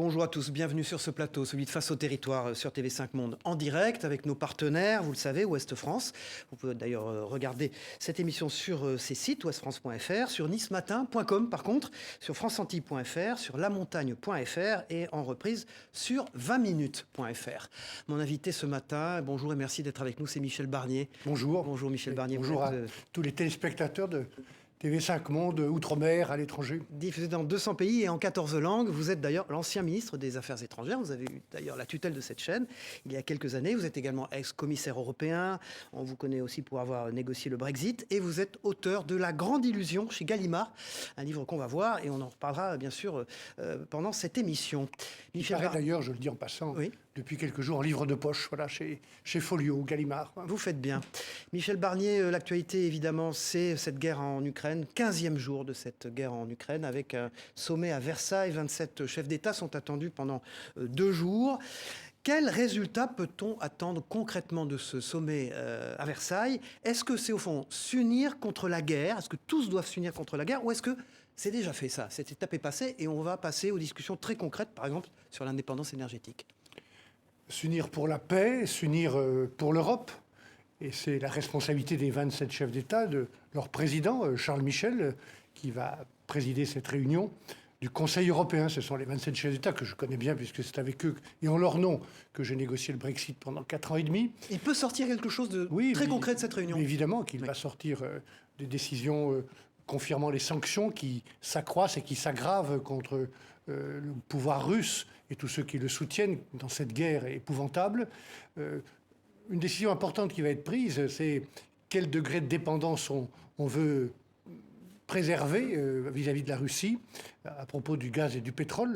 Bonjour à tous, bienvenue sur ce plateau, celui de Face au territoire sur TV5 Monde en direct avec nos partenaires, vous le savez, Ouest France. Vous pouvez d'ailleurs regarder cette émission sur ces sites, ouestfrance.fr, sur nicematin.com par contre, sur franceantilles.fr, sur lamontagne.fr et en reprise sur 20minutes.fr. Mon invité ce matin, bonjour et merci d'être avec nous, c'est Michel Barnier. Bonjour. Bonjour Michel Barnier. Bonjour à tous les téléspectateurs de TV5 Monde, outre-mer, à l'étranger. Diffusé dans 200 pays et en 14 langues. Vous êtes d'ailleurs l'ancien ministre des Affaires étrangères. Vous avez eu d'ailleurs la tutelle de cette chaîne il y a quelques années. Vous êtes également ex-commissaire européen. On vous connaît aussi pour avoir négocié le Brexit. Et vous êtes auteur de La Grande Illusion chez Gallimard, un livre qu'on va voir et on en reparlera bien sûr pendant cette émission. Michel d'ailleurs, je le dis en passant, oui, depuis quelques jours en livre de poche, voilà, chez Folio, Gallimard. Vous faites bien. Michel Barnier, l'actualité évidemment, c'est cette guerre en Ukraine. 15e jour de cette guerre en Ukraine avec un sommet à Versailles. 27 chefs d'État sont attendus pendant 2 jours. Quel résultat peut-on attendre concrètement de ce sommet à Versailles? Est-ce que c'est au fond s'unir contre la guerre? Est-ce que tous doivent s'unir contre la guerre? Ou est-ce que c'est déjà fait ça? Cette étape est passée et on va passer aux discussions très concrètes, par exemple sur l'indépendance énergétique. S'unir pour la paix, s'unir pour l'Europe. Et c'est la responsabilité des 27 chefs d'État, de leur président, Charles Michel, qui va présider cette réunion du Conseil européen. Ce sont les 27 chefs d'État que je connais bien, puisque c'est avec eux et en leur nom que j'ai négocié le Brexit pendant 4 ans et demi. Il peut sortir quelque chose de très concret de cette réunion? Évidemment qu'il va sortir des décisions confirmant les sanctions qui s'accroissent et qui s'aggravent contre le pouvoir russe et tous ceux qui le soutiennent dans cette guerre épouvantable. Une décision importante qui va être prise, c'est quel degré de dépendance on veut préserver vis-à-vis de la Russie à propos du gaz et du pétrole.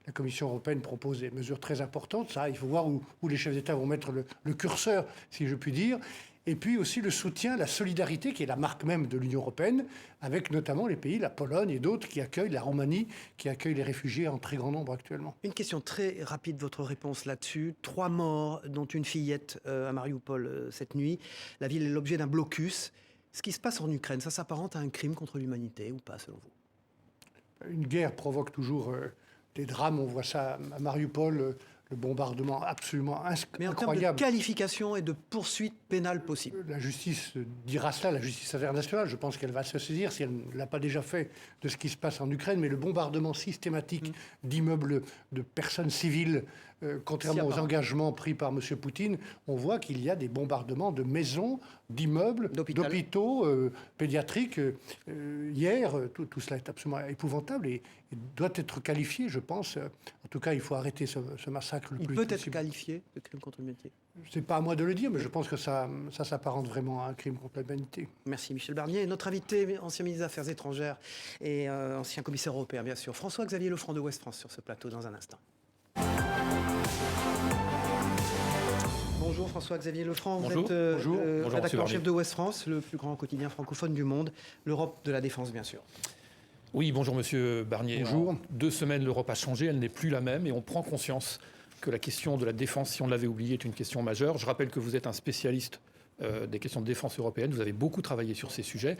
La Commission européenne propose des mesures très importantes. Ça, il faut voir où les chefs d'État vont mettre le curseur, si je puis dire. Et puis aussi le soutien, la solidarité, qui est la marque même de l'Union européenne, avec notamment les pays, la Pologne et d'autres qui accueillent, la Roumanie, qui accueille les réfugiés en très grand nombre actuellement. Une question très rapide, votre réponse là-dessus. 3 morts, dont une fillette à Mariupol cette nuit. La ville est l'objet d'un blocus. Ce qui se passe en Ukraine, ça s'apparente à un crime contre l'humanité ou pas, selon vous? Une guerre provoque toujours des drames. On voit ça à Mariupol. Le bombardement absolument incroyable. Mais en termes de qualification et de poursuite pénale possible. La justice dira cela, la justice internationale. Je pense qu'elle va se saisir, si elle ne l'a pas déjà fait, de ce qui se passe en Ukraine. Mais le bombardement systématique d'immeubles, de personnes civiles, contrairement aux engagements pris par M. Poutine, on voit qu'il y a des bombardements de maisons, d'immeubles, d'hôpitaux pédiatriques. Hier, tout cela est absolument épouvantable et doit être qualifié, je pense. En tout cas, il faut arrêter ce massacre. Il peut être qualifié de crime contre l'humanité? C'est pas à moi de le dire, mais je pense que ça s'apparente vraiment à un crime contre l'humanité. Merci Michel Barnier. Notre invité, ancien ministre des Affaires étrangères et ancien commissaire européen, bien sûr. François-Xavier Lefranc de Ouest France sur ce plateau dans un instant. Bonjour François-Xavier Lefranc, vous êtes rédacteur en chef de Ouest France, le plus grand quotidien francophone du monde, l'Europe de la défense bien sûr. Oui, bonjour Monsieur Barnier. Bonjour. En 2 semaines, l'Europe a changé, elle n'est plus la même et on prend conscience que la question de la défense, si on l'avait oubliée, est une question majeure. Je rappelle que vous êtes un spécialiste des questions de défense européenne, vous avez beaucoup travaillé sur ces sujets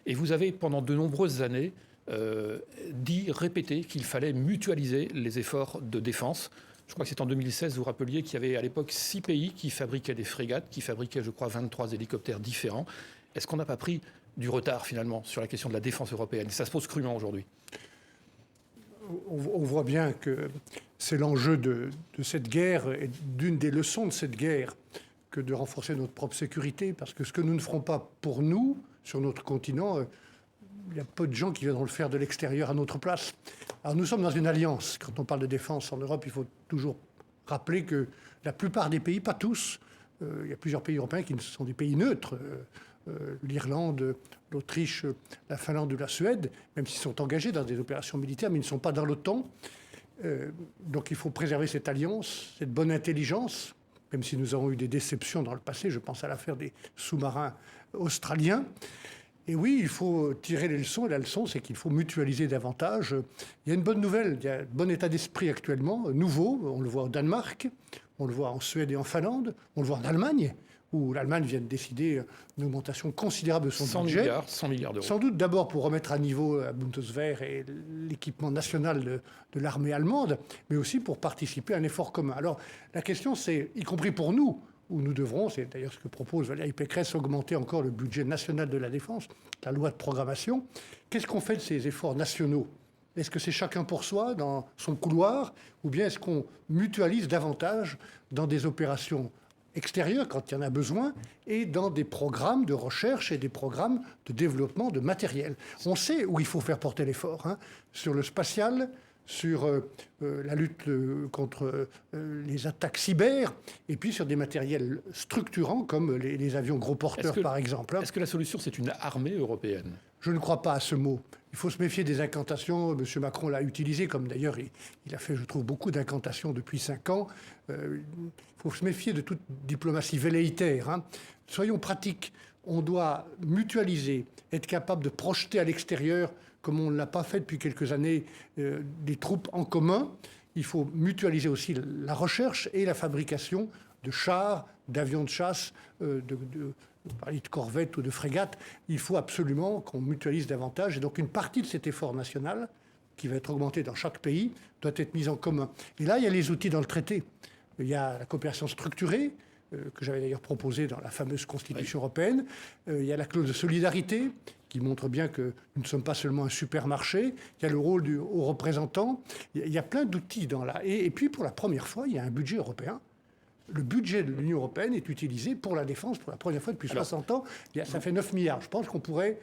et vous avez pendant de nombreuses années répété qu'il fallait mutualiser les efforts de défense. Je crois que c'est en 2016, vous rappeliez qu'il y avait à l'époque 6 pays qui fabriquaient des frégates, qui fabriquaient, je crois, 23 hélicoptères différents. Est-ce qu'on n'a pas pris du retard, finalement, sur la question de la défense européenne? Ça se pose crûment aujourd'hui. On voit bien que c'est l'enjeu de cette guerre et d'une des leçons de cette guerre que de renforcer notre propre sécurité. Parce que ce que nous ne ferons pas pour nous, sur notre continent, il y a peu de gens qui viendront le faire de l'extérieur à notre place. Alors nous sommes dans une alliance. Quand on parle de défense en Europe, il faut toujours rappeler que la plupart des pays, pas tous, il y a plusieurs pays européens qui sont des pays neutres, l'Irlande, l'Autriche, la Finlande ou la Suède, même s'ils sont engagés dans des opérations militaires, mais ils ne sont pas dans l'OTAN. Donc il faut préserver cette alliance, cette bonne intelligence, même si nous avons eu des déceptions dans le passé. Je pense à l'affaire des sous-marins australiens. Et oui, il faut tirer les leçons. Et la leçon, c'est qu'il faut mutualiser davantage. Il y a une bonne nouvelle, il y a un bon état d'esprit actuellement, nouveau. On le voit au Danemark, on le voit en Suède et en Finlande, on le voit en Allemagne, où l'Allemagne vient de décider une augmentation considérable de son budget. 100 milliards d'euros. Sans doute d'abord pour remettre à niveau la Bundeswehr et l'équipement national de l'armée allemande, mais aussi pour participer à un effort commun. Alors la question c'est, y compris pour nous, où nous devrons, c'est d'ailleurs ce que propose Valérie Pécresse, augmenter encore le budget national de la défense, la loi de programmation. Qu'est-ce qu'on fait de ces efforts nationaux ? Est-ce que c'est chacun pour soi dans son couloir, ou bien est-ce qu'on mutualise davantage dans des opérations extérieures quand il y en a besoin, et dans des programmes de recherche et des programmes de développement de matériel? On sait où il faut faire porter l'effort, hein, sur le spatial, sur la lutte contre les attaques cyber, et puis sur des matériels structurants comme les avions gros porteurs, par exemple. Est-ce que la solution, c'est une armée européenne ? Je ne crois pas à ce mot. Il faut se méfier des incantations. M. Macron l'a utilisé, comme d'ailleurs il a fait, je trouve, beaucoup d'incantations depuis 5 ans. Il faut se méfier de toute diplomatie velléitaire, hein. Soyons pratiques. On doit mutualiser, être capable de projeter à l'extérieur, comme on ne l'a pas fait depuis quelques années, des troupes en commun. Il faut mutualiser aussi la recherche et la fabrication de chars, d'avions de chasse, de corvettes ou de frégates. Il faut absolument qu'on mutualise davantage. Et donc une partie de cet effort national, qui va être augmenté dans chaque pays, doit être mise en commun. Et là, il y a les outils dans le traité. Il y a la coopération structurée, que j'avais d'ailleurs proposée dans la fameuse Constitution européenne. Il y a la clause de solidarité, qui montre bien que nous ne sommes pas seulement un supermarché. Il y a le rôle du haut représentant. Il y a plein d'outils dans là. Et puis, pour la première fois, il y a un budget européen. Le budget de l'Union européenne est utilisé pour la défense pour la première fois depuis 60 ans. Ça fait 9 milliards. Je pense qu'on pourrait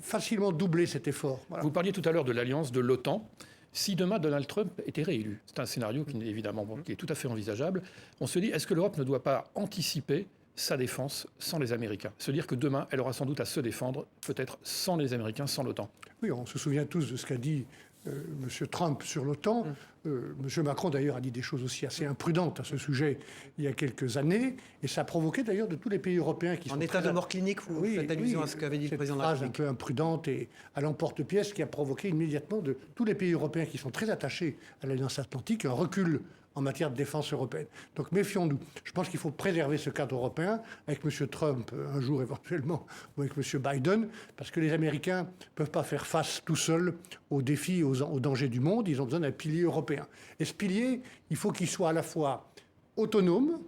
facilement doubler cet effort. Voilà. Vous parliez tout à l'heure de l'alliance de l'OTAN. Si demain Donald Trump était réélu, c'est un scénario qui, évidemment, qui est tout à fait envisageable, on se dit, est-ce que l'Europe ne doit pas anticiper sa défense sans les Américains? Se dire que demain, elle aura sans doute à se défendre, peut-être sans les Américains, sans l'OTAN. Oui, on se souvient tous de ce qu'a dit M. Trump sur l'OTAN. M. Macron, d'ailleurs, a dit des choses aussi assez imprudentes à ce sujet il y a quelques années. Et ça a provoqué, d'ailleurs, de tous les pays européens qui sont... En état de mort clinique, vous faites allusion à ce qu'avait dit le président de la République. Cette phrase un peu imprudente et à l'emporte-pièce qui a provoqué immédiatement de tous les pays européens qui sont très attachés à l'Alliance Atlantique un recul en matière de défense européenne. Donc méfions-nous. Je pense qu'il faut préserver ce cadre européen avec M. Trump un jour éventuellement ou avec M. Biden, parce que les Américains ne peuvent pas faire face tout seuls aux défis, aux dangers du monde. Ils ont besoin d'un pilier européen. Et ce pilier, il faut qu'il soit à la fois autonome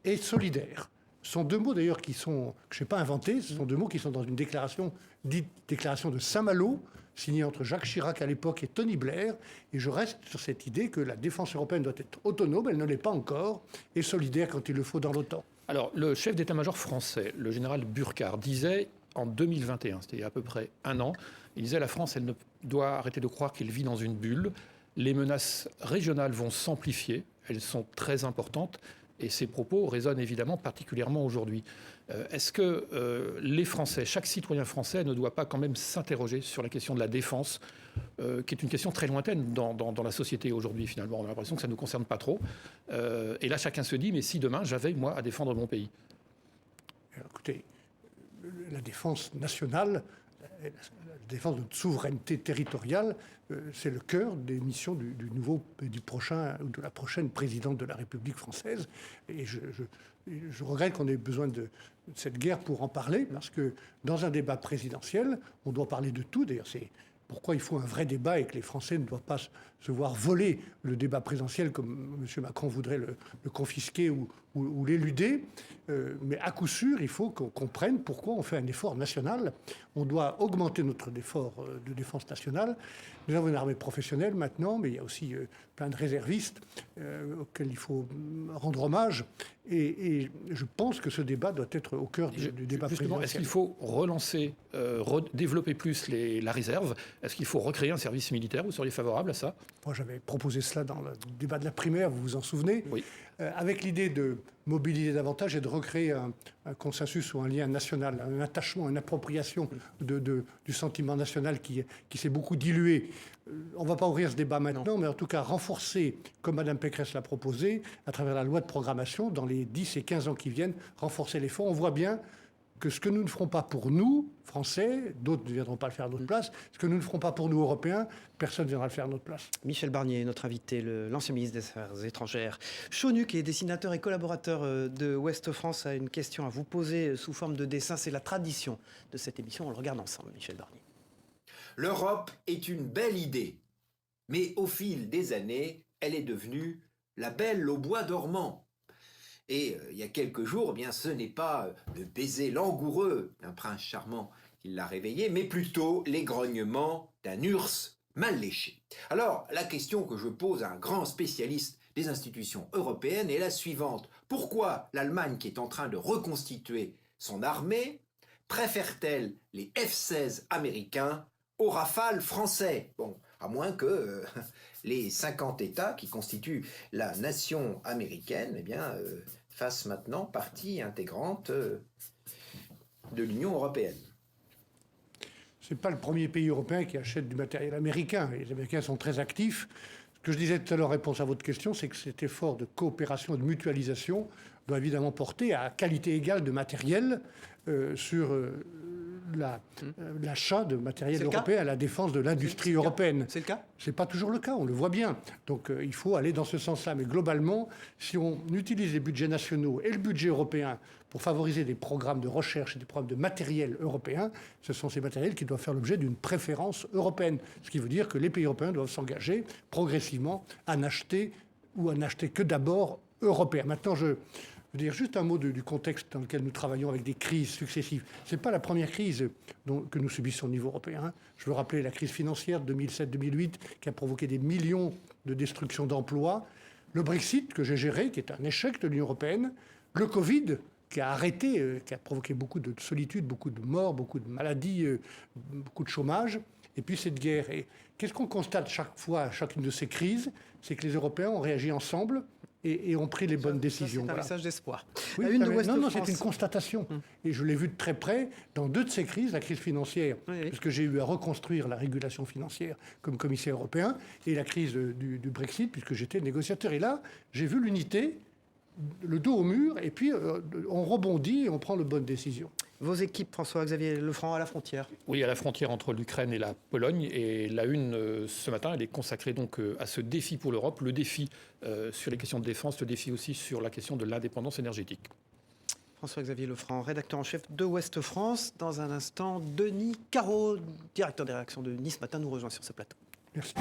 et solidaire. Ce sont deux mots d'ailleurs que je n'ai pas inventés, ce sont deux mots qui sont dans une déclaration, dite déclaration de Saint-Malo, signée entre Jacques Chirac à l'époque et Tony Blair. Et je reste sur cette idée que la défense européenne doit être autonome, elle ne l'est pas encore, et solidaire quand il le faut dans l'OTAN. Alors, le chef d'état-major français, le général Burkhard, disait en 2021, c'était il y a à peu près un an, il disait la France, elle ne doit arrêter de croire qu'elle vit dans une bulle. Les menaces régionales vont s'amplifier, elles sont très importantes. Et ces propos résonnent évidemment particulièrement aujourd'hui. Est-ce que les Français, chaque citoyen français ne doit pas quand même s'interroger sur la question de la défense, qui est une question très lointaine dans la société aujourd'hui finalement? On a l'impression que ça ne nous concerne pas trop. Et là, chacun se dit, mais si demain, j'avais, moi, à défendre mon pays? Écoutez, la défense nationale, la défense de notre souveraineté territoriale, c'est le cœur des missions du prochain ou de la prochaine présidente de la République française. Et je regrette qu'on ait besoin de cette guerre pour en parler, parce que dans un débat présidentiel, on doit parler de tout. D'ailleurs, c'est pourquoi il faut un vrai débat et que les Français ne doivent pas se voir voler le débat présidentiel comme M. Macron voudrait le confisquer ou l'éluder. Mais à coup sûr, il faut qu'on comprenne pourquoi on fait un effort national. On doit augmenter notre effort de défense nationale. Nous avons une armée professionnelle maintenant, mais il y a aussi plein de réservistes auxquels il faut rendre hommage. Et je pense que ce débat doit être au cœur du débat présidentiel. Est-ce qu'il faut relancer, développer plus la réserve? Est-ce qu'il faut recréer un service militaire? Vous seriez favorable à ça? Moi, j'avais proposé cela dans le débat de la primaire, vous vous en souvenez? Oui. Avec l'idée de mobiliser davantage et de recréer un consensus ou un lien national, un attachement, une appropriation du sentiment national qui s'est beaucoup dilué. On ne va pas ouvrir ce débat maintenant, mais en tout cas renforcer, comme Mme Pécresse l'a proposé, à travers la loi de programmation, dans les 10 et 15 ans qui viennent, renforcer les fonds. On voit bien que ce que nous ne ferons pas pour nous, Français, d'autres ne viendront pas le faire à notre place, ce que nous ne ferons pas pour nous, Européens, personne ne viendra le faire à notre place. Michel Barnier, notre invité, l'ancien ministre des Affaires étrangères. Chaunu, qui est dessinateur et collaborateur de Ouest France, a une question à vous poser sous forme de dessin. C'est la tradition de cette émission. On le regarde ensemble, Michel Barnier. L'Europe est une belle idée, mais au fil des années, elle est devenue la belle au bois dormant. Et il y a quelques jours, eh bien, ce n'est pas le baiser langoureux d'un prince charmant qui l'a réveillé, mais plutôt les grognements d'un ours mal léché. Alors, la question que je pose à un grand spécialiste des institutions européennes est la suivante. Pourquoi l'Allemagne, qui est en train de reconstituer son armée, préfère-t-elle les F-16 américains aux Rafales français? Bon, à moins que les 50 États qui constituent la nation américaine, eh bien, fassent maintenant partie intégrante de l'Union européenne. Ce n'est pas le premier pays européen qui achète du matériel américain. Les Américains sont très actifs. Ce que je disais tout à l'heure en réponse à votre question, c'est que cet effort de coopération et de mutualisation doit évidemment porter à qualité égale de matériel sur l'achat de matériel européen à la défense de l'industrie européenne. C'est le cas ? Ce n'est pas toujours le cas, on le voit bien. Donc il faut aller dans ce sens-là. Mais globalement, si on utilise les budgets nationaux et le budget européen pour favoriser des programmes de recherche et des programmes de matériel européen, ce sont ces matériels qui doivent faire l'objet d'une préférence européenne. Ce qui veut dire que les pays européens doivent s'engager progressivement à n'acheter ou à n'acheter que d'abord européen. Maintenant, je veux dire juste un mot du contexte dans lequel nous travaillons avec des crises successives. Ce n'est pas la première crise que nous subissons au niveau européen. Je veux rappeler la crise financière de 2007-2008 qui a provoqué des millions de destructions d'emplois. Le Brexit que j'ai géré, qui est un échec de l'Union européenne. Le Covid qui a arrêté, qui a provoqué beaucoup de solitude, beaucoup de morts, beaucoup de maladies, beaucoup de chômage. Et puis cette guerre. Et qu'est-ce qu'on constate chaque fois à chacune de ces crises? C'est que les Européens ont réagi ensemble et ont pris les bonnes décisions. C'est un message d'espoir. Oui, non, c'est une constatation. Et je l'ai vu de très près dans deux de ces crises, la crise financière, puisque j'ai eu à reconstruire la régulation financière comme commissaire européen, et la crise du Brexit, puisque j'étais négociateur. Et là, j'ai vu l'unité, le dos au mur, et puis on rebondit et on prend de bonnes décisions. Vos équipes, François-Xavier Lefranc, à la frontière. Oui, à la frontière entre l'Ukraine et la Pologne. Et la une, ce matin, elle est consacrée donc à ce défi pour l'Europe, le défi sur les questions de défense, le défi aussi sur la question de l'indépendance énergétique. François-Xavier Lefranc, rédacteur en chef de Ouest France. Dans un instant, Denis Caro, directeur des rédactions de Nice Matin, nous rejoint sur ce plateau. Merci.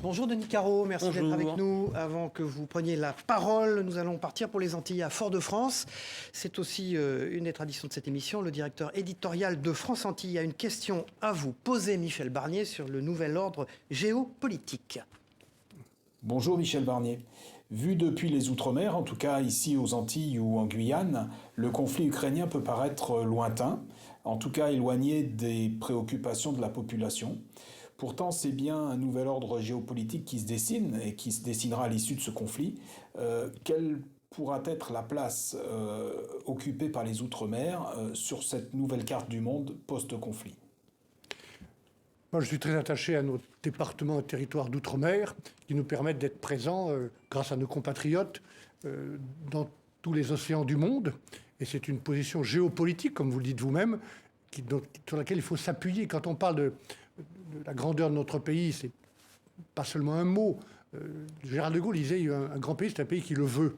Bonjour Denis Caro, merci d'être avec nous. Avant que vous preniez la parole, nous allons partir pour les Antilles à Fort-de-France. C'est aussi une des traditions de cette émission. Le directeur éditorial de France Antilles a une question à vous poser, Michel Barnier, sur le nouvel ordre géopolitique. Bonjour Michel Barnier. Vu depuis les Outre-mer, en tout cas ici aux Antilles ou en Guyane, le conflit ukrainien peut paraître lointain, en tout cas éloigné des préoccupations de la population. Pourtant, c'est bien un nouvel ordre géopolitique qui se dessine et qui se dessinera à l'issue de ce conflit. Quelle pourra être la place occupée par les Outre-mer sur cette nouvelle carte du monde post-conflit ? Moi, je suis très attaché à nos départements et territoires d'outre-mer qui nous permettent d'être présents grâce à nos compatriotes dans tous les océans du monde. Et c'est une position géopolitique, comme vous le dites vous-même, sur laquelle il faut s'appuyer. Quand on parle de la grandeur de notre pays, c'est pas seulement un mot. Gérard de Gaulle disait un grand pays, c'est un pays qui le veut.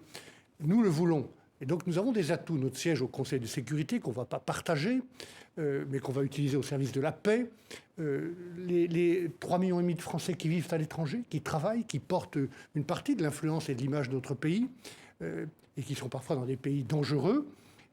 Nous le voulons. Et donc nous avons des atouts. Notre siège au Conseil de sécurité qu'on ne va pas partager, mais qu'on va utiliser au service de la paix. Les 3,5 millions de Français qui vivent à l'étranger, qui travaillent, qui portent une partie de l'influence et de l'image de notre pays, et qui sont parfois dans des pays dangereux.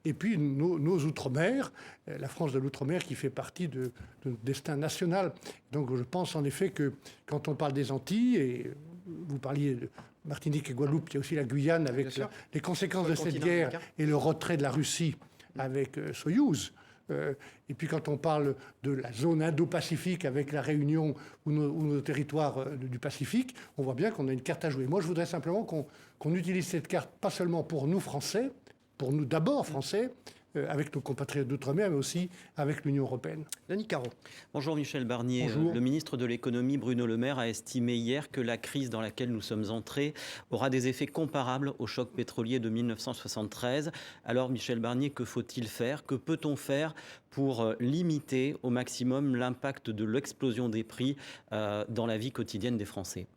Et puis nos Outre-mer, la France de l'Outre-mer qui fait partie de notre destin national. Donc je pense en effet que quand on parle des Antilles, et vous parliez de Martinique et Guadeloupe, il y a aussi la Guyane avec les conséquences de cette guerre américain. Et le retrait de la Russie avec Soyouz. Et puis quand on parle de la zone Indo-Pacifique avec la Réunion ou nos territoires du Pacifique, on voit bien qu'on a une carte à jouer. Moi, je voudrais simplement qu'on utilise cette carte pas seulement pour nous, Français, pour nous d'abord Français, avec nos compatriotes d'outre-mer, mais aussi avec l'Union européenne. Denis Caron. Bonjour Michel Barnier. Bonjour. Le ministre de l'économie Bruno Le Maire a estimé hier que la crise dans laquelle nous sommes entrés aura des effets comparables au choc pétrolier de 1973. Alors Michel Barnier, que faut-il faire? Que peut-on faire pour limiter au maximum l'impact de l'explosion des prix dans la vie quotidienne des Français?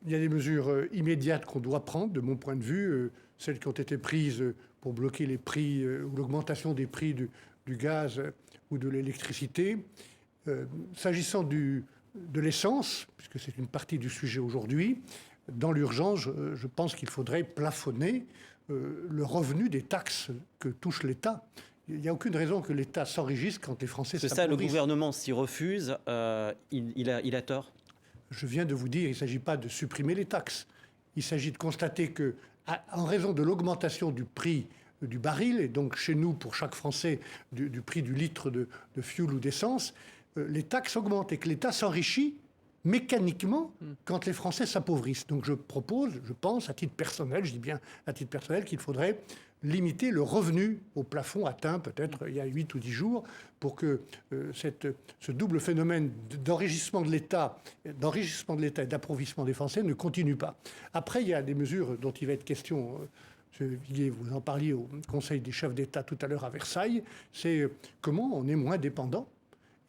Il y a des mesures immédiates qu'on doit prendre, de mon point de vue, celles qui ont été prises pour bloquer les prix ou l'augmentation des prix du gaz ou de l'électricité. S'agissant de l'essence, puisque c'est une partie du sujet aujourd'hui, dans l'urgence, je pense qu'il faudrait plafonner le revenu des taxes que touche l'État. Il n'y a aucune raison que l'État s'enrichisse quand les Français s'appauvrissent. C'est ça, le gouvernement s'y refuse, il a tort. Je viens de vous dire, il ne s'agit pas de supprimer les taxes. Il s'agit de constater que, en raison de l'augmentation du prix du baril, et donc chez nous, pour chaque Français, du prix du litre de fioul ou d'essence, les taxes augmentent et que l'État s'enrichit mécaniquement quand les Français s'appauvrissent. Donc je propose, je pense, à titre personnel, je dis bien à titre personnel, qu'il faudrait limiter le revenu au plafond atteint peut-être il y a 8 ou 10 jours pour que ce double phénomène d'enrichissement de l'État et d'appauvrissement des Français ne continue pas. Après, il y a des mesures dont il va être question, M. Viguier, vous en parliez au Conseil des chefs d'État tout à l'heure à Versailles, c'est comment on est moins dépendant.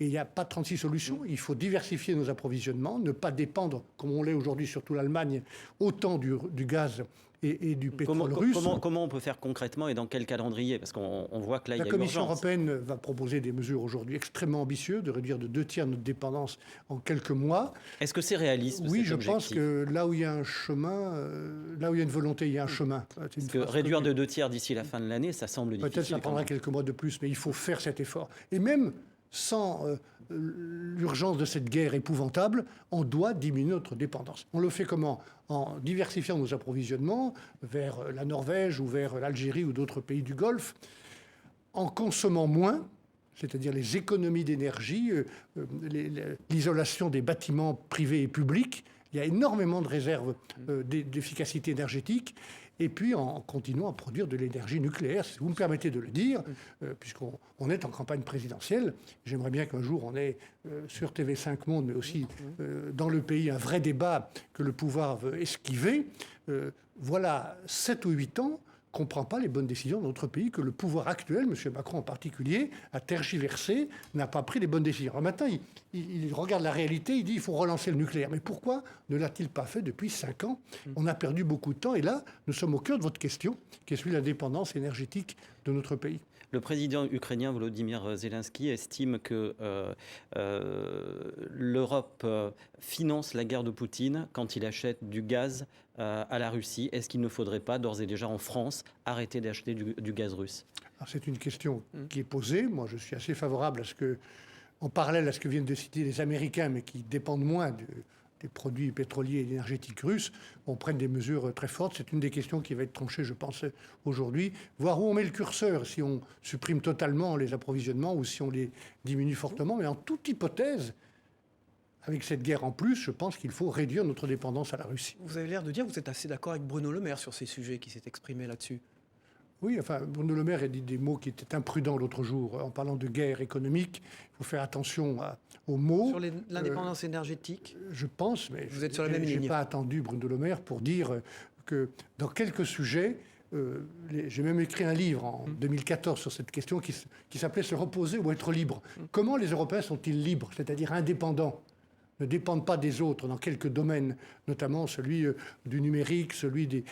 Et il n'y a pas 36 solutions. Il faut diversifier nos approvisionnements, ne pas dépendre, comme on l'est aujourd'hui, surtout l'Allemagne, autant du gaz et du pétrole russe. Comment on peut faire concrètement et dans quel calendrier? Parce qu'on voit que là, il y a La urgence. Commission européenne va proposer des mesures aujourd'hui extrêmement ambitieuses, de réduire de 2/3 notre dépendance en quelques mois. Est-ce que c'est réaliste? Oui, je pense que là où il y a un chemin, là où il y a une volonté, il y a un chemin. Parce que réduire de 2/3 d'ici la fin de l'année, ça semble difficile. Peut-être ça prendra quelques mois de plus, mais il faut faire cet effort. Et même sans l'urgence de cette guerre épouvantable, on doit diminuer notre dépendance. On le fait comment? En diversifiant nos approvisionnements vers la Norvège ou vers l'Algérie ou d'autres pays du Golfe, en consommant moins, c'est-à-dire les économies d'énergie, l'isolation des bâtiments privés et publics. Il y a énormément de réserves d'efficacité énergétique. Et puis en continuant à produire de l'énergie nucléaire, si vous me permettez de le dire, puisqu'on est en campagne présidentielle. J'aimerais bien qu'un jour on ait sur TV5 Monde, mais aussi dans le pays, un vrai débat que le pouvoir veut esquiver. Voilà 7 ou 8 ans qu'on ne prend pas les bonnes décisions dans notre pays, que le pouvoir actuel, M. Macron en particulier, a tergiversé, n'a pas pris les bonnes décisions. Alors maintenant, il regarde la réalité, il dit qu'il faut relancer le nucléaire. Mais pourquoi ne l'a-t-il pas fait depuis 5 ans? On a perdu beaucoup de temps et là, nous sommes au cœur de votre question, qui est celui de la dépendance énergétique de notre pays. Le président ukrainien Volodymyr Zelensky estime que l'Europe finance la guerre de Poutine quand il achète du gaz à la Russie. Est-ce qu'il ne faudrait pas, d'ores et déjà en France, arrêter d'acheter du gaz russe? Alors, c'est une question qui est posée. Moi, je suis assez favorable à ce que, en parallèle à ce que viennent de citer les Américains, mais qui dépendent moins des produits pétroliers et énergétiques russes, on prenne des mesures très fortes. C'est une des questions qui va être tranchée, je pense, aujourd'hui. Voir où on met le curseur, si on supprime totalement les approvisionnements ou si on les diminue fortement. Mais en toute hypothèse, avec cette guerre en plus, je pense qu'il faut réduire notre dépendance à la Russie. Vous avez l'air de dire que vous êtes assez d'accord avec Bruno Le Maire sur ces sujets qui s'est exprimé là-dessus. Oui, enfin, Bruno Le Maire a dit des mots qui étaient imprudents l'autre jour. En parlant de guerre économique, il faut faire attention aux mots. Sur l'indépendance énergétique, je pense, mais vous êtes sur la même ligne. Je n'ai pas attendu Bruno Le Maire pour dire que dans quelques sujets, j'ai même écrit un livre en 2014 sur cette question qui s'appelait « Se reposer ou être libre ». Comment les Européens sont-ils libres, c'est-à-dire indépendants, ne dépendent pas des autres dans quelques domaines, notamment celui du numérique, celui des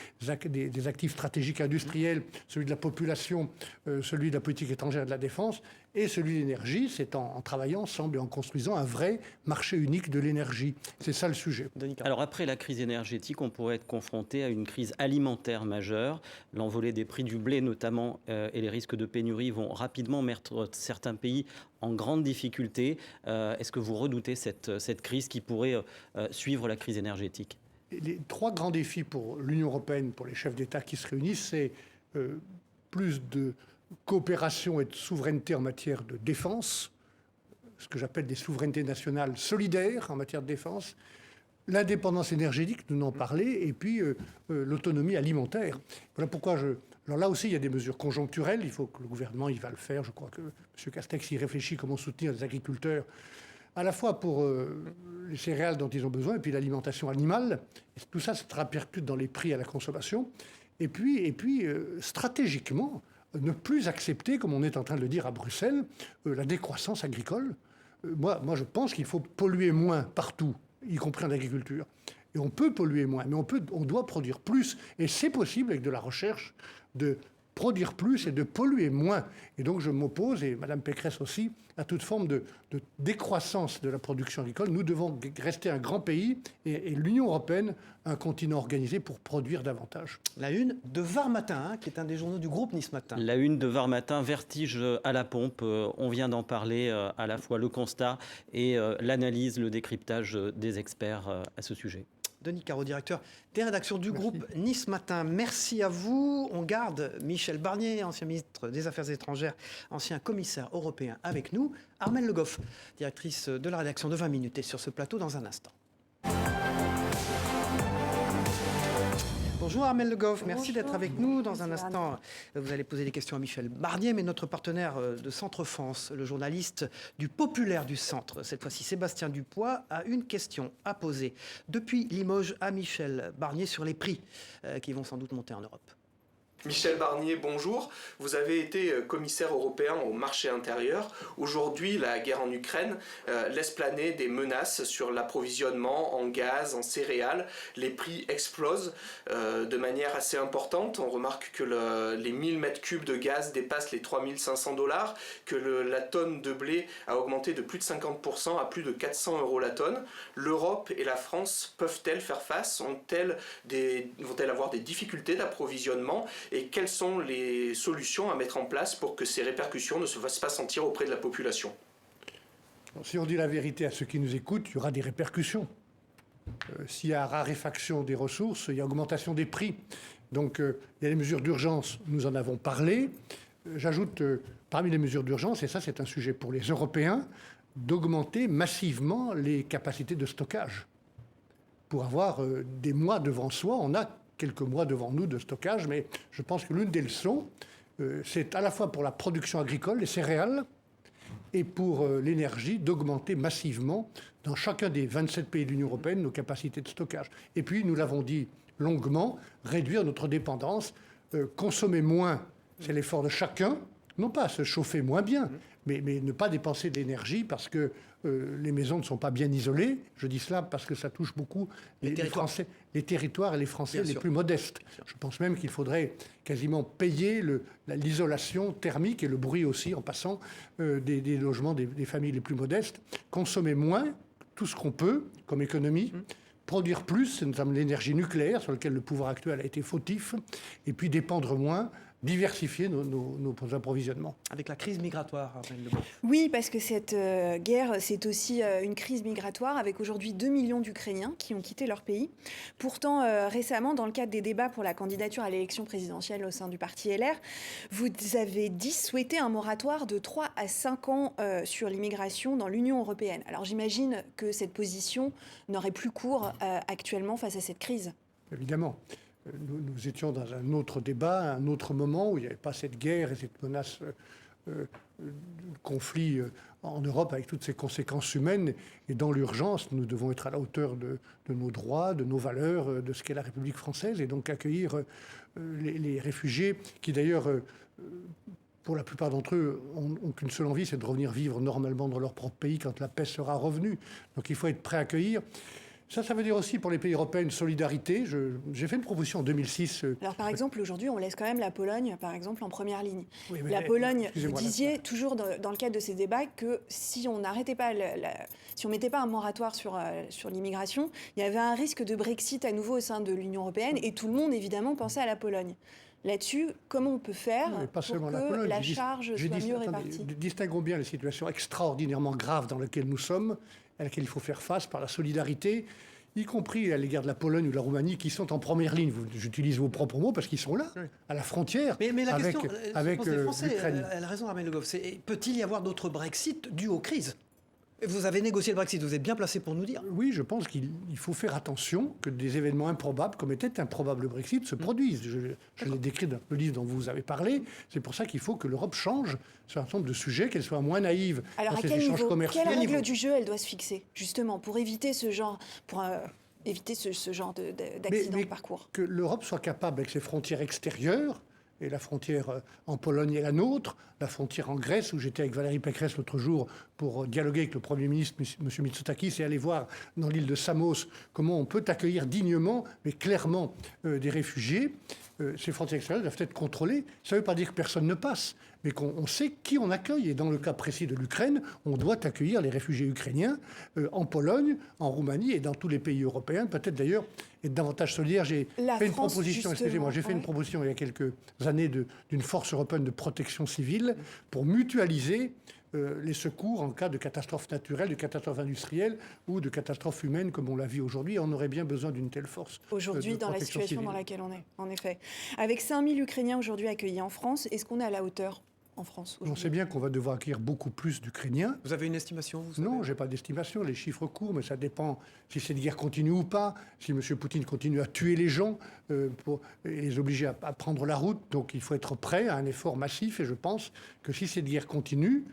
actifs stratégiques industriels, celui de la population, celui de la politique étrangère et de la défense, et celui de l'énergie. C'est en travaillant ensemble et en construisant un vrai marché unique de l'énergie. C'est ça le sujet. Alors après la crise énergétique, on pourrait être confronté à une crise alimentaire majeure. L'envolée des prix du blé notamment et les risques de pénurie vont rapidement mettre certains pays en grande difficulté. Est-ce que vous redoutez cette crise qui pourrait suivre la crise énergétique? Les 3 grands défis pour l'Union européenne, pour les chefs d'État qui se réunissent, c'est plus de coopération et de souveraineté en matière de défense, ce que j'appelle des souverainetés nationales solidaires en matière de défense, l'indépendance énergétique, nous en parler, et puis l'autonomie alimentaire. Voilà pourquoi alors là aussi, il y a des mesures conjoncturelles. Il faut que le gouvernement, il va le faire. Je crois que M. Castex y réfléchit comment soutenir les agriculteurs, à la fois pour les céréales dont ils ont besoin, et puis l'alimentation animale. Et tout ça se répercute dans les prix à la consommation. Et puis stratégiquement, ne plus accepter, comme on est en train de le dire à Bruxelles, la décroissance agricole. Moi, je pense qu'il faut polluer moins partout, y compris en agriculture. Et on peut polluer moins, mais on doit produire plus. Et c'est possible avec de la recherche de produire plus et de polluer moins. Et donc je m'oppose, et Mme Pécresse aussi, à toute forme de décroissance de la production agricole. Nous devons rester un grand pays et l'Union européenne un continent organisé pour produire davantage. La une de Var Matin, qui est un des journaux du groupe Nice Matin. La une de Var Matin, vertige à la pompe. On vient d'en parler, à la fois le constat et l'analyse, le décryptage des experts à ce sujet. Denis Caro, directeur des rédactions du groupe Nice Matin. Merci à vous. On garde Michel Barnier, ancien ministre des Affaires étrangères, ancien commissaire européen, avec nous. Armelle Le Goff, directrice de la rédaction de 20 minutes, est sur ce plateau dans un instant. Bonjour Armelle Le Goff, merci d'être avec nous. Dans un instant, vous allez poser des questions à Michel Barnier, mais notre partenaire de Centre France, le journaliste du Populaire du Centre, cette fois-ci Sébastien Dupois, a une question à poser depuis Limoges à Michel Barnier sur les prix qui vont sans doute monter en Europe. Michel Barnier, bonjour. Vous avez été commissaire européen au marché intérieur. Aujourd'hui, la guerre en Ukraine laisse planer des menaces sur l'approvisionnement en gaz, en céréales. Les prix explosent de manière assez importante. On remarque que les 1000 mètres cubes de gaz dépassent les 3500 $, que la tonne de blé a augmenté de plus de 50% à plus de 400 € la tonne. L'Europe et la France peuvent-elles faire face? Vont-elles avoir des difficultés d'approvisionnement? Et quelles sont les solutions à mettre en place pour que ces répercussions ne se fassent pas sentir auprès de la population? Si on dit la vérité à ceux qui nous écoutent, il y aura des répercussions. S'il y a raréfaction des ressources, il y a augmentation des prix. Donc il y a les mesures d'urgence, nous en avons parlé. J'ajoute parmi les mesures d'urgence, et ça c'est un sujet pour les Européens, d'augmenter massivement les capacités de stockage. Pour avoir des mois devant soi, on a quelques mois devant nous de stockage, mais je pense que l'une des leçons, c'est à la fois pour la production agricole, les céréales, et pour l'énergie, d'augmenter massivement dans chacun des 27 pays de l'Union européenne nos capacités de stockage. Et puis, nous l'avons dit longuement, réduire notre dépendance, consommer moins, c'est l'effort de chacun, non pas se chauffer moins bien, mais ne pas dépenser de l'énergie parce que les maisons ne sont pas bien isolées. Je dis cela parce que ça touche beaucoup les Français, les territoires et les Français les plus modestes. Je pense même qu'il faudrait quasiment payer l'isolation thermique et le bruit aussi en passant des logements des familles les plus modestes. Consommer moins, tout ce qu'on peut comme économie. Produire plus, notamment l'énergie nucléaire sur laquelle le pouvoir actuel a été fautif. Et puis dépendre moins, diversifier nos approvisionnements. Avec la crise migratoire, Armelle Le Goff. Oui, parce que cette guerre, c'est aussi une crise migratoire, avec aujourd'hui 2 millions d'Ukrainiens qui ont quitté leur pays. Pourtant, récemment, dans le cadre des débats pour la candidature à l'élection présidentielle au sein du parti LR, vous avez dit souhaiter un moratoire de 3 à 5 ans sur l'immigration dans l'Union européenne. Alors j'imagine que cette position n'aurait plus cours actuellement face à cette crise. Évidemment. Nous étions dans un autre débat, un autre moment où il n'y avait pas cette guerre et cette menace de conflit en Europe avec toutes ses conséquences humaines. Et dans l'urgence, nous devons être à la hauteur de nos droits, de nos valeurs, de ce qu'est la République française, et donc accueillir les réfugiés qui d'ailleurs, pour la plupart d'entre eux, n'ont qu'une seule envie, c'est de revenir vivre normalement dans leur propre pays quand la paix sera revenue. Donc il faut être prêt à accueillir. Ça veut dire aussi pour les pays européens une solidarité. J'ai fait une proposition en 2006. Alors par exemple, aujourd'hui, on laisse quand même la Pologne, par exemple, en première ligne. Oui, la Pologne, vous disiez toujours dans le cadre de ces débats que si on n'arrêtait pas, si on mettait pas un moratoire sur l'immigration, il y avait un risque de Brexit à nouveau au sein de l'Union européenne, et tout le monde évidemment pensait à la Pologne. Là-dessus, comment on peut faire pour que la charge soit mieux répartie? Distinguons bien les situations extraordinairement graves dans lesquelles nous sommes, à laquelle il faut faire face par la solidarité, y compris à l'égard de la Pologne ou de la Roumanie, qui sont en première ligne. J'utilise vos propres mots parce qu'ils sont là, à la frontière, mais la avec, question, avec les Français, l'Ukraine. elle a raison, Armelle Le Goff. Peut-il y avoir d'autres Brexit dus aux crises? Vous avez négocié le Brexit, vous êtes bien placé pour nous dire. Oui, je pense qu'il faut faire attention que des événements improbables, comme était improbable le Brexit, se produisent. Je l'ai décrit dans le livre dont vous avez parlé. C'est pour ça qu'il faut que l'Europe change sur un certain nombre de sujets, qu'elle soit moins naïve Alors dans à ses quel échanges niveau, commerciaux. quelle règle du jeu elle doit se fixer, justement, pour éviter ce genre, éviter ce genre d'accident de parcours? Que l'Europe soit capable, avec ses frontières extérieures, et la frontière en Pologne est la nôtre, la frontière en Grèce, où j'étais avec Valérie Pécresse l'autre jour pour dialoguer avec le Premier ministre, M. Mitsotakis, et aller voir dans l'île de Samos comment on peut accueillir dignement, mais clairement, des réfugiés. Ces frontières extérieures doivent être contrôlées. Ça ne veut pas dire que personne ne passe, mais qu'on sait qui on accueille. Et dans le cas précis de l'Ukraine, on doit accueillir les réfugiés ukrainiens en Pologne, en Roumanie et dans tous les pays européens. Peut-être d'ailleurs être davantage solidaire. J'ai fait une proposition, excusez-moi, j'ai fait une proposition il y a quelques années d'une force européenne de protection civile pour mutualiser les secours en cas de catastrophe naturelle, de catastrophe industrielle ou de catastrophe humaine, comme on l'a vu aujourd'hui. On aurait bien besoin d'une telle force. Aujourd'hui, dans la situation civile. dans laquelle on est, en effet. Avec 5000 Ukrainiens aujourd'hui accueillis en France, est-ce qu'on est à la hauteur en France On sait bien qu'on va devoir accueillir beaucoup plus d'Ukrainiens. Vous avez une estimation, vous savez? Non, je n'ai pas d'estimation. Les chiffres courent, mais ça dépend si cette guerre continue ou pas, si M. Poutine continue à tuer les gens pour les obliger à prendre la route. Donc il faut être prêt à un effort massif. Et je pense que si cette guerre continue,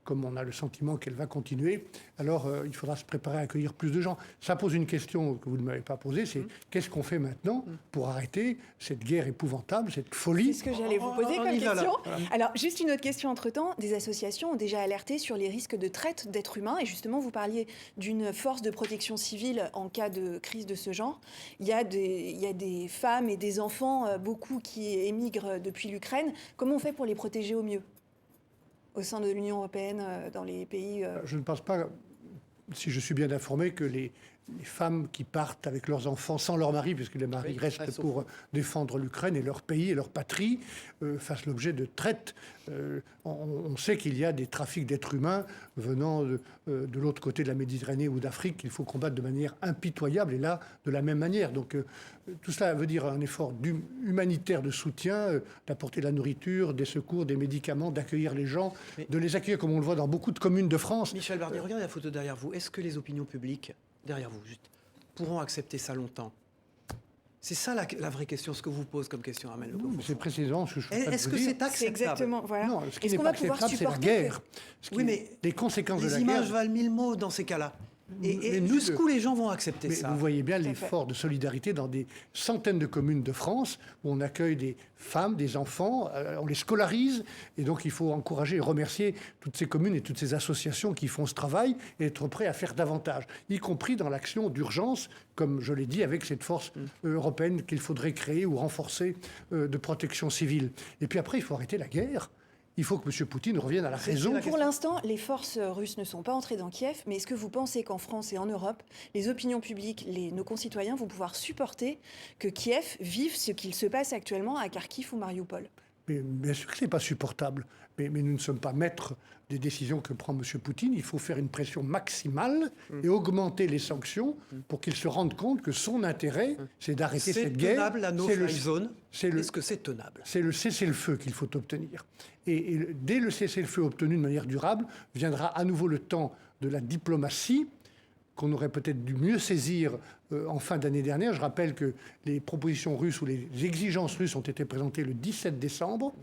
comme on a le sentiment qu'elle va continuer, alors il faudra se préparer à accueillir plus de gens. Ça pose une question que vous ne m'avez pas posée, c'est qu'est-ce qu'on fait maintenant pour arrêter cette guerre épouvantable, cette folie? C'est ce que j'allais vous poser comme question. Alors, juste une autre question entre-temps. Des associations ont déjà alerté sur les risques de traite d'êtres humains. Et justement, vous parliez d'une force de protection civile en cas de crise de ce genre. Il y a des femmes et des enfants, beaucoup qui émigrent depuis l'Ukraine. Comment on fait pour les protéger au mieux au sein de l'Union européenne, dans les pays... Je ne pense pas, si je suis bien informé, que les femmes qui partent avec leurs enfants sans leur mari, puisque les maris restent pour défendre l'Ukraine et leur pays et leur patrie, fassent l'objet de traite. On sait qu'il y a des trafics d'êtres humains venant de l'autre côté de la Méditerranée ou d'Afrique qu'il faut combattre de manière impitoyable, et là, de la même manière. Donc tout cela veut dire un effort humanitaire de soutien, d'apporter de la nourriture, des secours, des médicaments, d'accueillir les gens, de les accueillir comme on le voit dans beaucoup de communes de France. Michel Barnier, regardez la photo derrière vous. Est-ce que les opinions publiques, derrière vous, juste, pourront accepter ça longtemps? C'est ça la vraie question, ce que vous pose comme question, Armelle Le Goffreau. C'est précisément ce que je suis en train de vous Est-ce que dire. c'est acceptable? C'est exactement, voilà. Non, ce qui Est-ce n'est qu'on pas va pouvoir acceptable, c'est la supporter guerre. Oui, mais les conséquences de la les guerre... images valent mille mots dans ces cas-là. Et nous, jusqu'où les gens vont accepter mais ça? vous voyez bien Tout à l'effort de solidarité dans des centaines de communes de France où on accueille des femmes, des enfants, on les scolarise. Et donc il faut encourager et remercier toutes ces communes et toutes ces associations qui font ce travail et être prêts à faire davantage, y compris dans l'action d'urgence, comme je l'ai dit, avec cette force européenne qu'il faudrait créer ou renforcer de protection civile. Et puis après, il faut arrêter la guerre. Il faut que M. Poutine revienne à la raison. Pour l'instant, les forces russes ne sont pas entrées dans Kiev, mais est-ce que vous pensez qu'en France et en Europe, les opinions publiques, nos concitoyens vont pouvoir supporter que Kiev vive ce qu'il se passe actuellement à Kharkiv ou Mariupol? Mais bien sûr que ce n'est pas supportable. Mais nous ne sommes pas maîtres des décisions que prend M. Poutine. Il faut faire une pression maximale et augmenter les sanctions pour qu'il se rende compte que son intérêt, c'est d'arrêter cette guerre. C'est tenable, la no-fly zone? Est-ce que c'est tenable? C'est le cessez-le-feu qu'il faut obtenir. Et dès le cessez-le-feu obtenu de manière durable, viendra à nouveau le temps de la diplomatie, qu'on aurait peut-être dû mieux saisir en fin d'année dernière. Je rappelle que les propositions russes ou les exigences russes ont été présentées le 17 décembre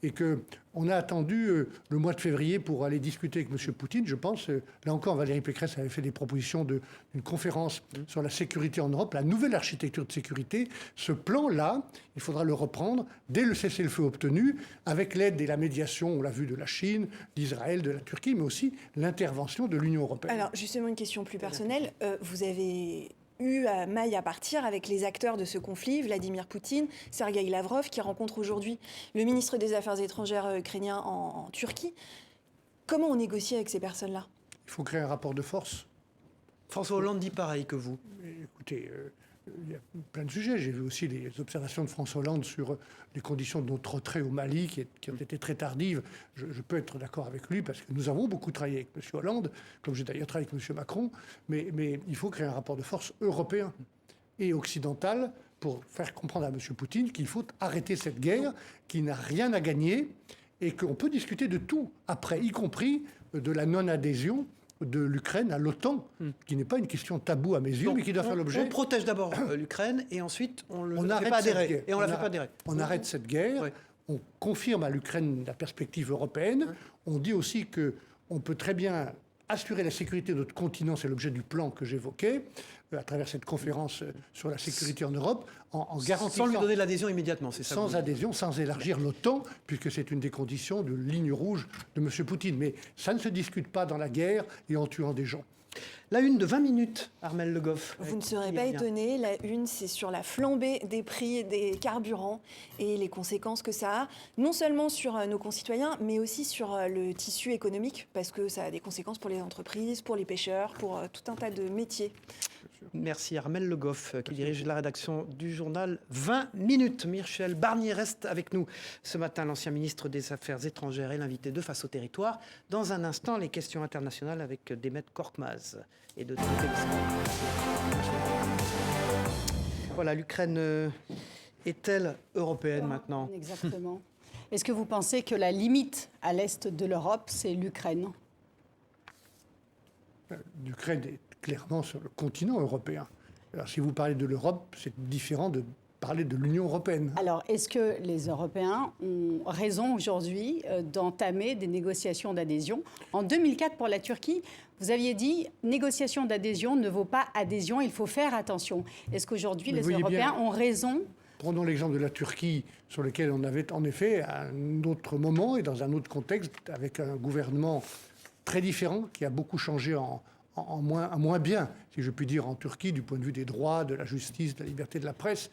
et qu'on a attendu le mois de février pour aller discuter avec M. Poutine. Je pense, là encore, Valérie Pécresse avait fait des propositions d'une conférence sur la sécurité en Europe, la nouvelle architecture de sécurité. Ce plan-là, il faudra le reprendre dès le cessez-le-feu obtenu, avec l'aide et la médiation, on l'a vu, de la Chine, d'Israël, de la Turquie, mais aussi l'intervention de l'Union européenne. Alors, justement, une question plus personnelle. Vous avez eu maille à partir avec les acteurs de ce conflit, Vladimir Poutine, Sergueï Lavrov, qui rencontre aujourd'hui le ministre des Affaires étrangères ukrainien en Turquie. Comment on négocie avec ces personnes-là? Il faut créer un rapport de force. François Hollande dit pareil que vous. Écoutez, il y a plein de sujets. J'ai vu aussi les observations de François Hollande sur les conditions de notre retrait au Mali qui ont été très tardives. Je peux être d'accord avec lui parce que nous avons beaucoup travaillé avec M. Hollande, comme j'ai d'ailleurs travaillé avec M. Macron, mais il faut créer un rapport de force européen et occidental pour faire comprendre à M. Poutine qu'il faut arrêter cette guerre qui n'a rien à gagner et qu'on peut discuter de tout après, y compris de la non-adhésion de l'Ukraine à l'OTAN, qui n'est pas une question taboue à mes yeux, Donc, mais qui doit faire l'objet... On protège d'abord l'Ukraine et ensuite on ne la fait arrête pas cette adhérer. guerre. Et on la fait pas adhérer. On arrête cette guerre, Ouais. on confirme à l'Ukraine la perspective européenne, on dit aussi qu'on peut très bien assurer la sécurité de notre continent, c'est l'objet du plan que j'évoquais, à travers cette conférence sur la sécurité en Europe, en garantissant... Sans lui donner l'adhésion immédiatement, c'est ça? Sans adhésion, sans élargir l'OTAN, puisque c'est une des conditions de ligne rouge de M. Poutine. Mais ça ne se discute pas dans la guerre et en tuant des gens. La une de 20 minutes, Armelle Le Goff. Vous ne serez pas étonné, la une, c'est sur la flambée des prix des carburants et les conséquences que ça a, non seulement sur nos concitoyens, mais aussi sur le tissu économique, parce que ça a des conséquences pour les entreprises, pour les pêcheurs, pour tout un tas de métiers. Merci Armelle Le Goff, qui dirige la rédaction du journal 20 minutes. Michel Barnier reste avec nous ce matin, l'ancien ministre des Affaires étrangères et l'invité de Face au territoire. Dans un instant, les questions internationales avec Demet Korkmaz et de Voilà, l'Ukraine est-elle européenne maintenant? Exactement. Est-ce que vous pensez que la limite à l'est de l'Europe, c'est l'Ukraine? L'Ukraine est clairement sur le continent européen. Alors, si vous parlez de l'Europe, c'est différent de parler de l'Union européenne. Alors, est-ce que les Européens ont raison aujourd'hui d'entamer des négociations d'adhésion? En 2004, pour la Turquie, vous aviez dit « négociation d'adhésion ne vaut pas adhésion, il faut faire attention ». Est-ce qu'aujourd'hui, les Européens ont raison? Prenons l'exemple de la Turquie, sur lequel on avait en effet, à un autre moment et dans un autre contexte, avec un gouvernement très différent, qui a beaucoup changé en moins bien, si je puis dire, en Turquie, du point de vue des droits, de la justice, de la liberté de la presse.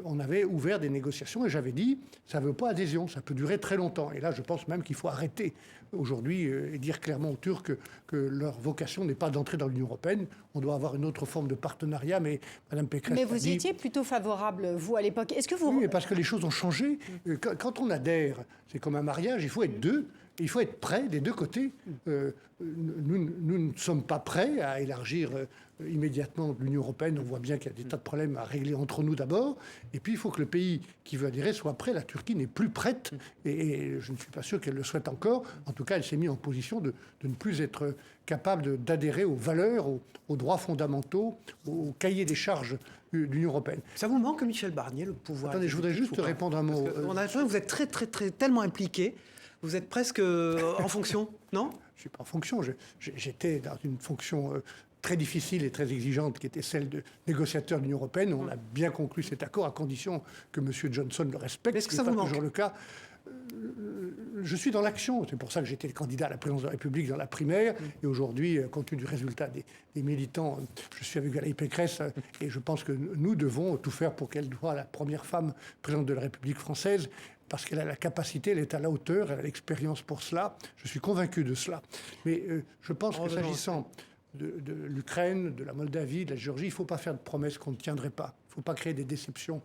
On avait ouvert des négociations et j'avais dit, ça ne veut pas adhésion, ça peut durer très longtemps. Et là, je pense même qu'il faut arrêter aujourd'hui et dire clairement aux Turcs que leur vocation n'est pas d'entrer dans l'Union européenne. On doit avoir une autre forme de partenariat, mais Mme Pécresse Mais l'a vous dit. étiez plutôt favorable, vous, à l'époque. Est-ce que vous... Oui, mais parce que les choses ont changé. Quand on adhère, c'est comme un mariage, il faut être deux. Il faut être prêt des deux côtés. Nous ne sommes pas prêts à élargir immédiatement l'Union européenne. On voit bien qu'il y a des tas de problèmes à régler entre nous d'abord. Et puis, il faut que le pays qui veut adhérer soit prêt. La Turquie n'est plus prête. Et je ne suis pas sûr qu'elle le souhaite encore. En tout cas, elle s'est mise en position de ne plus être capable d'adhérer aux valeurs, aux droits fondamentaux, au cahier des charges de l'Union européenne. Ça vous manque, Michel Barnier, le pouvoir? Attendez, je voudrais juste répondre un mot. On a l'impression que vous êtes très, tellement impliqué. Vous êtes presque en fonction, non? Je ne suis pas en fonction. J'étais dans une fonction très difficile et très exigeante qui était celle de négociateur de l'Union européenne. On a bien conclu cet accord à condition que M. Johnson le respecte. Est-ce que ça vous manque? C'est toujours le cas. Je suis dans l'action. C'est pour ça que j'étais candidat à la présidence de la République dans la primaire. Et aujourd'hui, compte tenu du résultat des militants, je suis avec Valérie Pécresse. Et je pense que nous devons tout faire pour qu'elle soit la première femme présidente de la République française. Parce qu'elle a la capacité, elle est à la hauteur, elle a l'expérience pour cela. Je suis convaincu de cela. Mais je pense que s'agissant de l'Ukraine, de la Moldavie, de la Géorgie, il ne faut pas faire de promesses qu'on ne tiendrait pas. Il ne faut pas créer des déceptions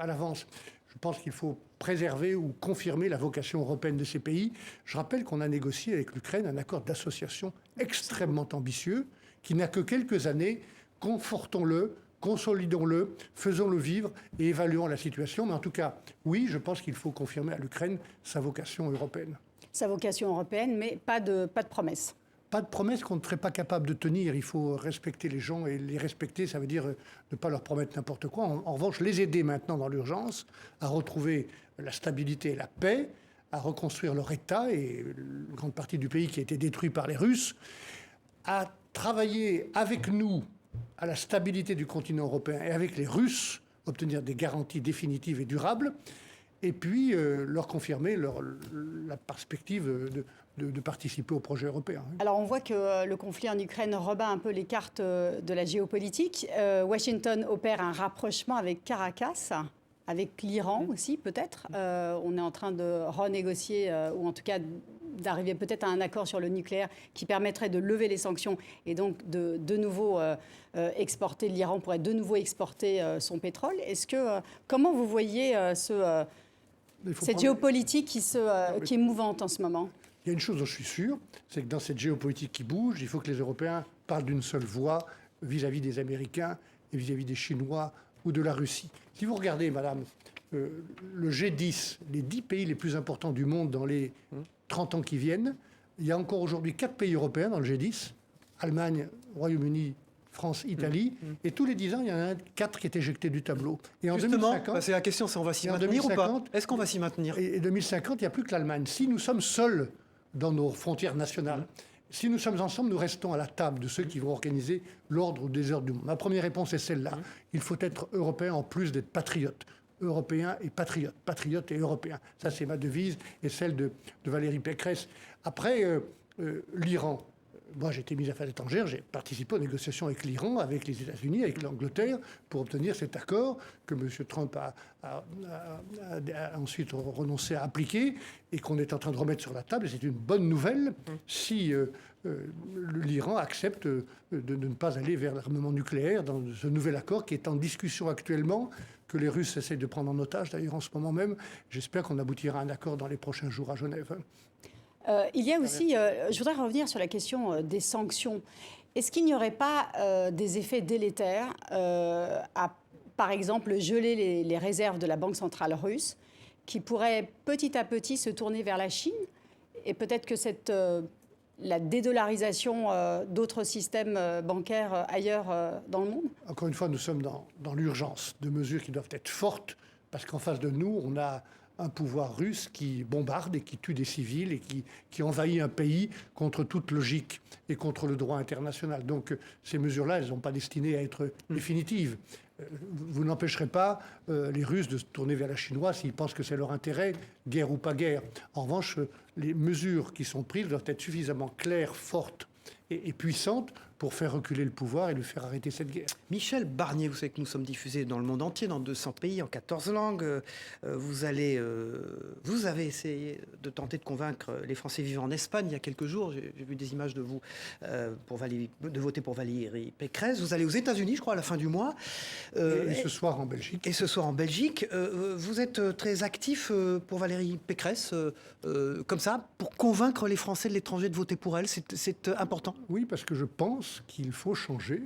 à l'avance. Je pense qu'il faut préserver ou confirmer la vocation européenne de ces pays. Je rappelle qu'on a négocié avec l'Ukraine un accord d'association extrêmement ambitieux, qui n'a que quelques années. Confortons-le, consolidons-le, faisons-le vivre et évaluons la situation. Mais en tout cas, oui, je pense qu'il faut confirmer à l'Ukraine sa vocation européenne. Sa vocation européenne, mais pas de promesses. Pas de promesses qu'on ne serait pas capable de tenir. Il faut respecter les gens et les respecter, ça veut dire ne pas leur promettre n'importe quoi. En revanche, les aider maintenant dans l'urgence à retrouver la stabilité et la paix, à reconstruire leur État et une grande partie du pays qui a été détruit par les Russes, à travailler avec nous à la stabilité du continent européen et avec les Russes, obtenir des garanties définitives et durables, et puis leur confirmer la perspective de participer au projet européen. Alors on voit que le conflit en Ukraine rebat un peu les cartes de la géopolitique. Washington opère un rapprochement avec Caracas, avec l'Iran aussi peut-être. On est en train de renégocier, ou en tout cas d'arriver peut-être à un accord sur le nucléaire qui permettrait de lever les sanctions et donc de nouveau exporter, l'Iran pourrait de nouveau exporter son pétrole. Comment vous voyez cette géopolitique qui est mouvante en ce moment? Il y a une chose dont je suis sûr, c'est que dans cette géopolitique qui bouge, il faut que les Européens parlent d'une seule voix vis-à-vis des Américains et vis-à-vis des Chinois ou de la Russie. Si vous regardez, madame, le G10, les 10 pays les plus importants du monde dans les 30 ans qui viennent, il y a encore aujourd'hui 4 pays européens dans le G10 Allemagne, Royaume-Uni, France, Italie, et tous les 10 ans, il y en a 4 qui est éjecté du tableau. Et en Justement, 2050, c'est la question, c'est on va s'y maintenir ou pas? Est-ce qu'on va s'y maintenir? Et 2050, il n'y a plus que l'Allemagne. Si nous sommes seuls dans nos frontières nationales, si nous sommes ensemble, nous restons à la table de ceux qui vont organiser l'ordre ou désordre du monde. Ma première réponse est celle-là. Il faut être européen en plus d'être patriote. Européen et patriote. Patriote et européen. Ça, c'est ma devise et celle de Valérie Pécresse. Après, l'Iran. Moi, j'étais ministre des Affaires étrangères, j'ai participé aux négociations avec l'Iran, avec les États-Unis, avec l'Angleterre, pour obtenir cet accord que M. Trump a ensuite renoncé à appliquer et qu'on est en train de remettre sur la table. Et c'est une bonne nouvelle si l'Iran accepte de ne pas aller vers l'armement nucléaire dans ce nouvel accord qui est en discussion actuellement, que les Russes essayent de prendre en otage, d'ailleurs, en ce moment même. J'espère qu'on aboutira à un accord dans les prochains jours à Genève. Il y a aussi, je voudrais revenir sur la question des sanctions. Est-ce qu'il n'y aurait pas des effets délétères à, par exemple, geler les réserves de la Banque centrale russe, qui pourraient petit à petit se tourner vers la Chine? Et peut-être que la dédollarisation d'autres systèmes bancaires ailleurs dans le monde? Encore une fois, nous sommes dans l'urgence de mesures qui doivent être fortes, parce qu'en face de nous, on a un pouvoir russe qui bombarde et qui tue des civils et qui envahit un pays contre toute logique et contre le droit international. Donc ces mesures-là, elles ne sont pas destinées à être définitives. Vous n'empêcherez pas les Russes de se tourner vers la Chinoise s'ils pensent que c'est leur intérêt, guerre ou pas guerre. En revanche, les mesures qui sont prises doivent être suffisamment claires, fortes et puissantes pour faire reculer le pouvoir et lui faire arrêter cette guerre. Michel Barnier, vous savez que nous sommes diffusés dans le monde entier, dans 200 pays, en 14 langues. Vous avez essayé de tenter de convaincre les Français vivant en Espagne il y a quelques jours. J'ai vu des images de vous de voter pour Valérie Pécresse. Vous allez aux États-Unis, je crois, à la fin du mois. Et ce soir en Belgique. Et ce soir en Belgique. Vous êtes très actif pour Valérie Pécresse, comme ça, pour convaincre les Français de l'étranger de voter pour elle. C'est important. Oui, parce que je pense qu'il faut changer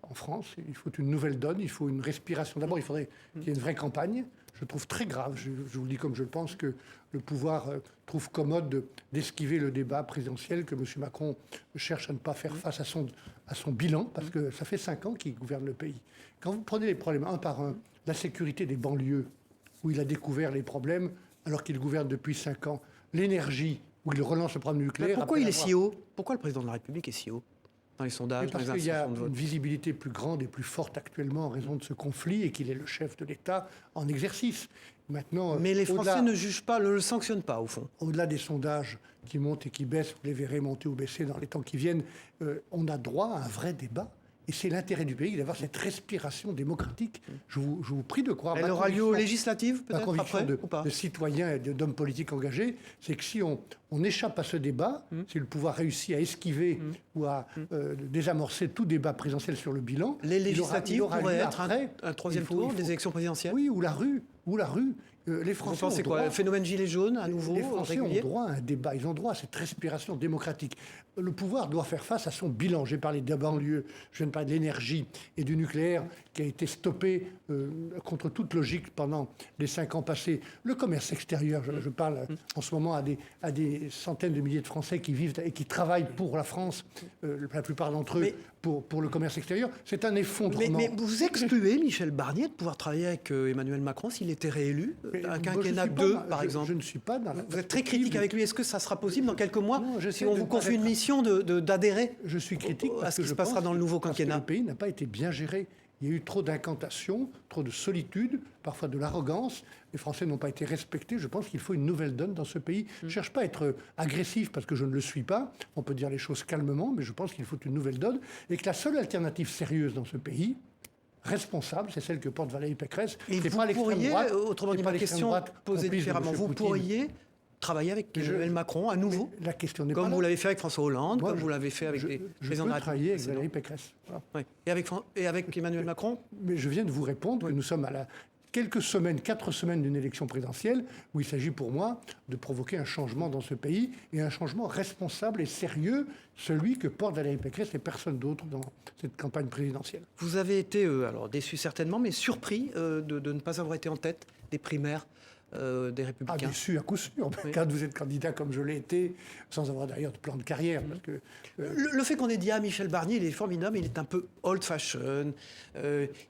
en France. Il faut une nouvelle donne, il faut une respiration. D'abord, il faudrait qu'il y ait une vraie campagne. Je trouve très grave, je vous le dis comme je le pense, que le pouvoir trouve commode d'esquiver le débat présidentiel, que M. Macron cherche à ne pas faire face à son bilan, parce que ça fait 5 ans qu'il gouverne le pays. Quand vous prenez les problèmes un par un, la sécurité des banlieues, où il a découvert les problèmes alors qu'il gouverne depuis 5 ans, l'énergie, où il relance le problème nucléaire... Pourquoi il est si haut? Pourquoi le président de la République est si haut dans les sondages, parce qu'il y a une visibilité plus grande et plus forte actuellement en raison de ce conflit et qu'il est le chef de l'État en exercice. Maintenant, mais les Français ne jugent pas, ne le sanctionnent pas, au fond. Au-delà des sondages qui montent et qui baissent, vous les verrez monter ou baisser dans les temps qui viennent, on a droit à un vrai débat. Et c'est l'intérêt du pays d'avoir cette respiration démocratique. Je vous prie de croire. Elle aura lieu aux législatives, peut-être, après, ou pas ? De citoyens et d'hommes politiques engagés, c'est que si on échappe à ce débat, si le pouvoir réussit à esquiver ou à désamorcer tout débat présidentiel sur le bilan... Les législatives pourraient être un troisième tour des élections présidentielles ? Oui, ou la rue. Les Français Vous pensez quoi ? Le phénomène gilet jaune, à nouveau, les Français ont droit à un débat, ils ont droit à cette respiration démocratique. Le pouvoir doit faire face à son bilan. J'ai parlé des banlieues, je viens de parler de l'énergie et du nucléaire qui a été stoppé contre toute logique pendant les 5 ans passés. Le commerce extérieur, je parle en ce moment à des centaines de milliers de Français qui vivent et qui travaillent pour la France, la plupart d'entre eux, pour le commerce extérieur. C'est un effondrement. Mais vous excluez, Michel Barnier, de pouvoir travailler avec Emmanuel Macron s'il était réélu, un quinquennat 2, par exemple. Je ne suis pas dans la... Vous êtes très critique avec lui. Est-ce que ça sera possible dans quelques mois, si on vous confie une mission d'adhérer Je suis critique à ce qui se passera dans le nouveau quinquennat? Le pays n'a pas été bien géré. Il y a eu trop d'incantations, trop de solitude, parfois de l'arrogance. Les Français n'ont pas été respectés. Je pense qu'il faut une nouvelle donne dans ce pays. Je ne cherche pas à être agressif parce que je ne le suis pas. On peut dire les choses calmement, mais je pense qu'il faut une nouvelle donne et que la seule alternative sérieuse dans ce pays, responsable, c'est celle que porte Valérie Pécresse. Et vous pourriez, autrement dit, ma question posée différemment, vous pourriez travailler avec Emmanuel Macron à nouveau, la question n'est comme pas là. vous l'avez fait avec François Hollande, comme vous l'avez fait avec les présidents de la République. travailler avec Valérie Pécresse. Voilà. Oui. Et avec Emmanuel Macron? Mais je viens de vous répondre que nous sommes à quelques semaines, 4 semaines d'une élection présidentielle où il s'agit pour moi de provoquer un changement dans ce pays et un changement responsable et sérieux, celui que porte Valérie Pécresse et personne d'autre dans cette campagne présidentielle. Vous avez été, alors déçu certainement, mais surpris de ne pas avoir été en tête des primaires des Républicains. Déçu à coup sûr, Oui. quand vous êtes candidat comme je l'ai été, sans avoir d'ailleurs de plan de carrière. Parce que, Le fait qu'on ait dit à Michel Barnier, il est formidable, il est un peu old-fashion,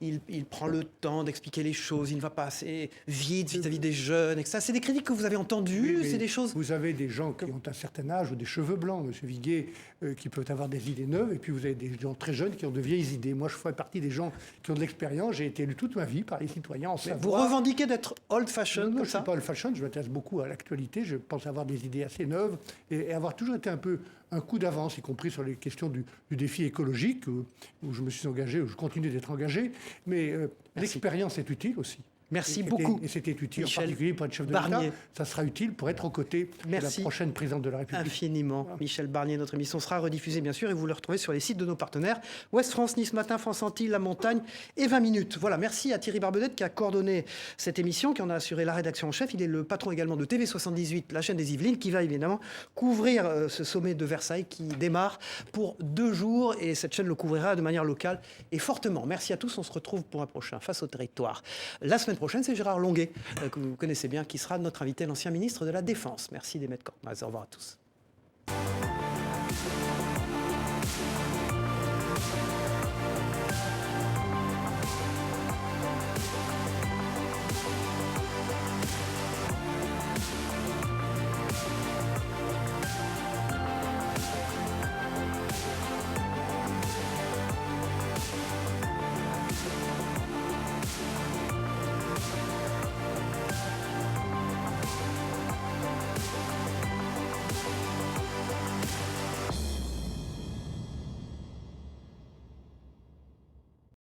il prend le temps d'expliquer les choses, il ne va pas assez vite vis-à-vis des jeunes, etc. C'est des critiques que vous avez entendues, oui, c'est des choses... Vous avez des gens qui ont un certain âge ou des cheveux blancs, M. Viguier, qui peuvent avoir des idées neuves, et puis vous avez des gens très jeunes qui ont de vieilles idées. Moi, je fais partie des gens qui ont de l'expérience. J'ai été élu toute ma vie par les citoyens en Savoie. Vous revendiquez d'être old-fashion Non, comme je ne ça suis pas old-fashion, je m'intéresse beaucoup à l'actualité, je pense avoir des idées assez neuves et avoir toujours été un peu un coup d'avance, y compris sur les questions du défi écologique, où je me suis engagé, où je continue d'être engagé. Mais l'expérience est utile aussi. Merci beaucoup. Et c'était utile, Michel en particulier pour être chef de Barnier. l'État. Ça sera utile pour être aux côtés de la prochaine présidente de la République. Infiniment. Michel Barnier, notre émission sera rediffusée, bien sûr, et vous le retrouvez sur les sites de nos partenaires Ouest France, Nice Matin, France Antilles, La Montagne et 20 minutes. Voilà, merci à Thierry Barbedette qui a coordonné cette émission, qui en a assuré la rédaction en chef. Il est le patron également de TV78, la chaîne des Yvelines, qui va évidemment couvrir ce sommet de Versailles qui démarre pour 2 jours, et cette chaîne le couvrira de manière locale et fortement. Merci à tous, on se retrouve pour un prochain Face au territoire. La semaine prochaine, c'est Gérard Longuet, que vous connaissez bien, qui sera notre invité, l'ancien ministre de la Défense. Merci d'Emmet Cormaz. Au revoir à tous.